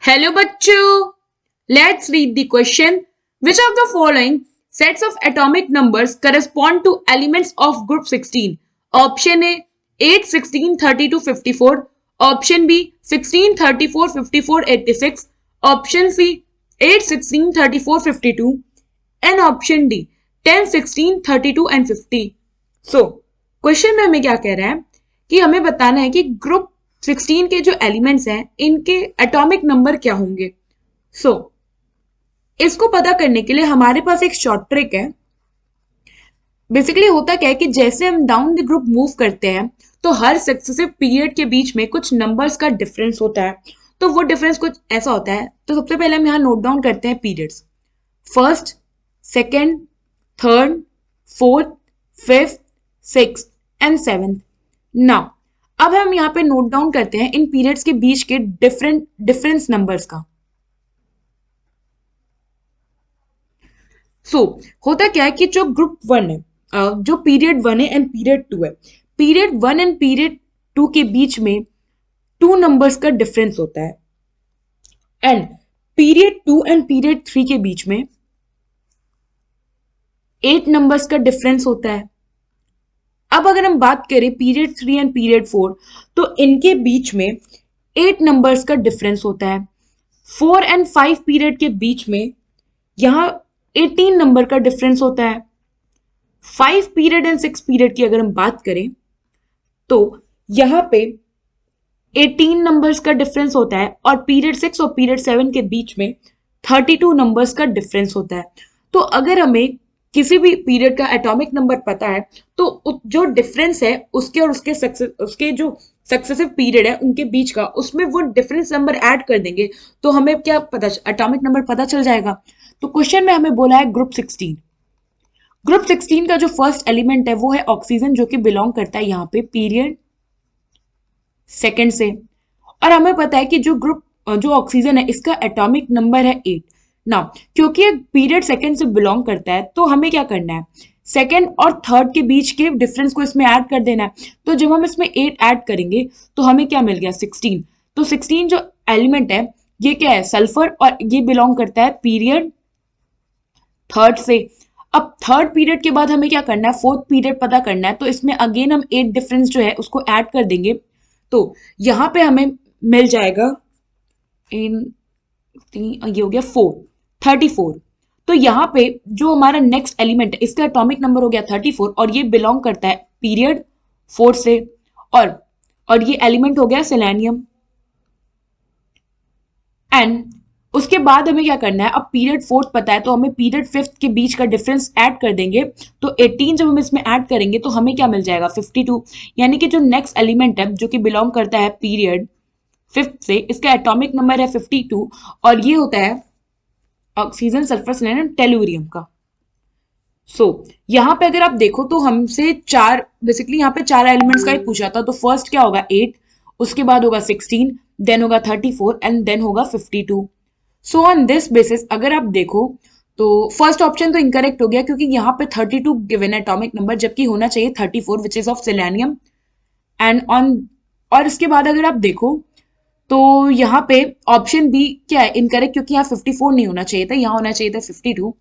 Hello बच्चों, let's read the question. Which of the following sets of atomic numbers correspond to elements of group 16? Option A 8, 16, 32, 54. Option B 16, 34, 54, 86. Option C 8, 16, 34, 52. And option D 10, 16, 32 and 50. So, question में हमें क्या कह रहा है कि हमें बताना है कि ग्रुप 16 के जो एलिमेंट्स हैं इनके एटॉमिक नंबर क्या होंगे। सो इसको पता करने के लिए हमारे पास एक शॉर्ट ट्रिक है। बेसिकली होता क्या है कि जैसे हम डाउन द ग्रुप मूव करते हैं तो हर सक्सेसिव पीरियड के बीच में कुछ नंबर्स का डिफरेंस होता है। तो वो डिफरेंस कुछ ऐसा होता है। तो सबसे पहले हम यहाँ नोट डाउन करते हैं periods. First, second, third, fourth, fifth, sixth and seventh. Now अब हम यहाँ पे नोट डाउन करते हैं इन पीरियड्स के बीच के डिफरेंस नंबर्स का। सो होता क्या है कि जो ग्रुप 1 है, जो पीरियड 1 है एंड पीरियड 2 है, पीरियड 1 एंड पीरियड 2 के बीच में 2 नंबर्स का डिफरेंस होता है एंड पीरियड 2 एंड पीरियड 3 के बीच में 8 नंबर्स का डिफरेंस होता है। अब अगर हम बात करें पीरियड 3 एंड पीरियड 4 तो इनके बीच में 8 नंबर्स का डिफरेंस होता है। 4 एंड 5 पीरियड के बीच में यहां 18 नंबर का डिफरेंस होता है। 5 पीरियड एंड 6 पीरियड की अगर हम बात करें तो यहां पे 18 नंबर्स का डिफरेंस होता है और पीरियड 6 और पीरियड 7 के बीच में 32 नंबर्स का डिफरेंस होता है। तो अगर हमें किसी भी पीरियड का एटॉमिक नंबर पता है तो जो डिफरेंस है उसके और उसके जो सक्सेसिव पीरियड है उनके बीच का, उसमें वो डिफरेंस नंबर ऐड कर देंगे तो हमें क्या पता, एटॉमिक नंबर पता चल जाएगा। तो क्वेश्चन में हमें बोला है ग्रुप 16। ग्रुप 16 का जो फर्स्ट एलिमेंट है वो है ऑक्सीजन, जो कि बिलोंग करता है यहाँ पे पीरियड सेकेंड से। और हमें पता है कि जो ऑक्सीजन है इसका एटॉमिक नंबर है 8। ना क्योंकि ये पीरियड सेकेंड से बिलोंग करता है तो हमें क्या करना है, सेकेंड और थर्ड के बीच के डिफरेंस को इसमें ऐड कर देना है। तो जब हम इसमें 8 ऐड करेंगे तो हमें क्या मिल गया, 16। तो 16 जो एलिमेंट है ये क्या है, सल्फर, और ये बिलोंग करता है पीरियड थर्ड से। अब थर्ड पीरियड के बाद हमें क्या करना है, फोर्थ पीरियड पता करना है। तो इसमें अगेन हम 8 डिफरेंस जो है उसको ऐड कर देंगे तो यहां पे हमें मिल जाएगा ये हो गया 34। तो यहाँ पे जो हमारा नेक्स्ट एलिमेंट है इसका एटॉमिक नंबर हो गया 34 और ये बिलोंग करता है पीरियड 4 से। और ये एलिमेंट हो गया सेलेनियम। एंड उसके बाद हमें क्या करना है, अब पीरियड 4 पता है तो हमें पीरियड 5 के बीच का डिफरेंस ऐड कर देंगे। तो 18 जब हम इसमें ऐड करेंगे तो हमें क्या मिल जाएगा, 52। यानी कि जो नेक्स्ट एलिमेंट है जो कि बिलोंग करता है पीरियड 5 से, इसका एटॉमिक नंबर है 52 और ये होता है ऑक्सीजन, सल्फर, सेलेनियम, टेलुरियम का। यहां पे अगर आप देखो तो हमसे बेसिकली यहाँ पे 4 एलिमेंट्स का ही पूछा था। तो फर्स्ट क्या होगा 8, उसके बाद होगा 16, देन होगा 34 एंड देन होगा 52। सो ऑन दिस बेसिस अगर आप देखो तो फर्स्ट ऑप्शन तो इनकरेक्ट हो गया क्योंकि यहाँ पे 32 गिवन है एटॉमिक नंबर, जबकि होना चाहिए 34 विच इज ऑफ सेलेनियम। और इसके बाद अगर आप देखो तो यहाँ पे ऑप्शन बी क्या है, इनकरेक्ट, क्योंकि यहाँ 54 नहीं होना चाहिए था, यहाँ होना चाहिए था 52।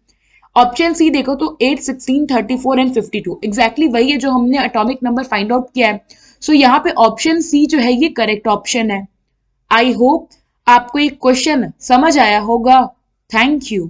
ऑप्शन सी देखो तो 8, 16, 34 एंड 52 एग्जैक्टली वही है जो हमने एटॉमिक नंबर फाइंड आउट किया है। सो यहाँ पे ऑप्शन सी जो है ये करेक्ट ऑप्शन है। आई होप आपको ये क्वेश्चन समझ आया होगा। Thank you.